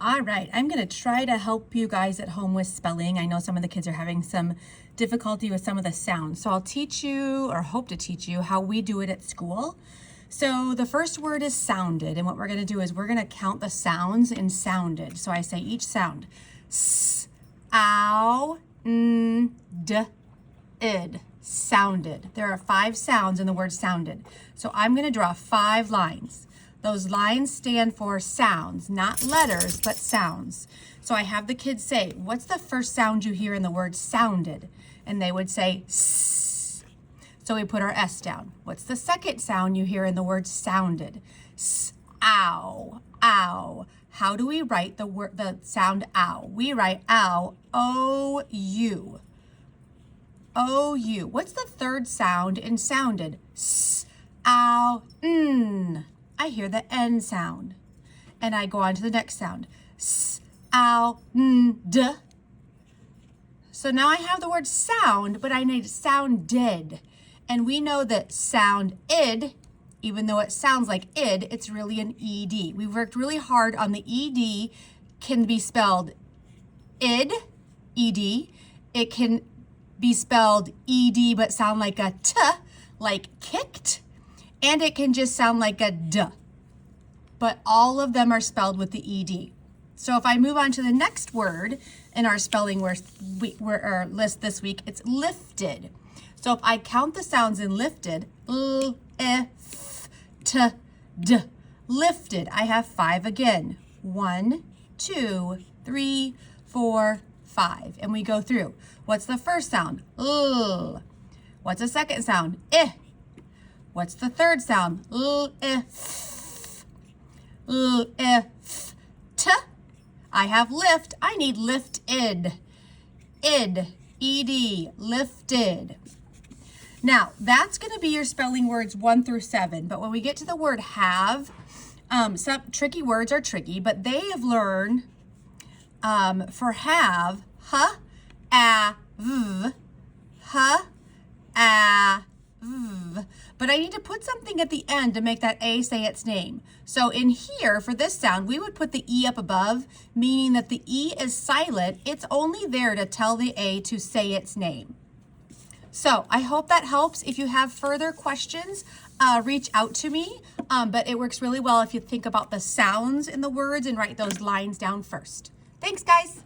All right, I'm going to try to help you guys at home with spelling. I know some of the kids are having some difficulty with some of the sounds. So I'll teach you, or hope to teach you, how we do it at school. So the first word is sounded, and what we're going to do is we're going to count the sounds in sounded. So I say each sound. S, ow, n, d, id. Sounded. There are 5 sounds in the word sounded. So I'm going to draw 5 lines. Those lines stand for sounds, not letters, but sounds. So I have the kids say, what's the first sound you hear in the word sounded? And they would say, S. So we put our S down. What's the second sound you hear in the word sounded? S, ow, ow. How do we write the sound ow? We write ow, O-U. O-U. What's the third sound in sounded? S, ow, n. I hear the N sound. And I go on to the next sound. S, ow, n, d. So now I have the word sound, but I need sounded. And we know that sound id, even though it sounds like id, it's really an ed. We worked really hard on the ed, can be spelled id, ed. It can be spelled ed but sound like a t, like kicked. And it can just sound like a d, but all of them are spelled with the ed. So if I move on to the next word in our spelling our list this week, it's lifted. So if I count the sounds in lifted, l, f, t, d, lifted, I have 5 again. 1, 2, 3, 4, 5. And we go through. What's the first sound? L. What's the second sound? I. What's the third sound? L, if. L, if. T. I have lift. I need lifted. Id. Ed. Lifted. Now, that's going to be your spelling words 1 through 7. But when we get to the word have, some tricky words are tricky, but they have learned for have, ha, a, v, ha, a, v. But I need to put something at the end to make that A say its name. So in here, for this sound, we would put the E up above, meaning that the E is silent. It's only there to tell the A to say its name. So I hope that helps. If you have further questions, reach out to me. But it works really well if you think about the sounds in the words and write those lines down first. Thanks, guys.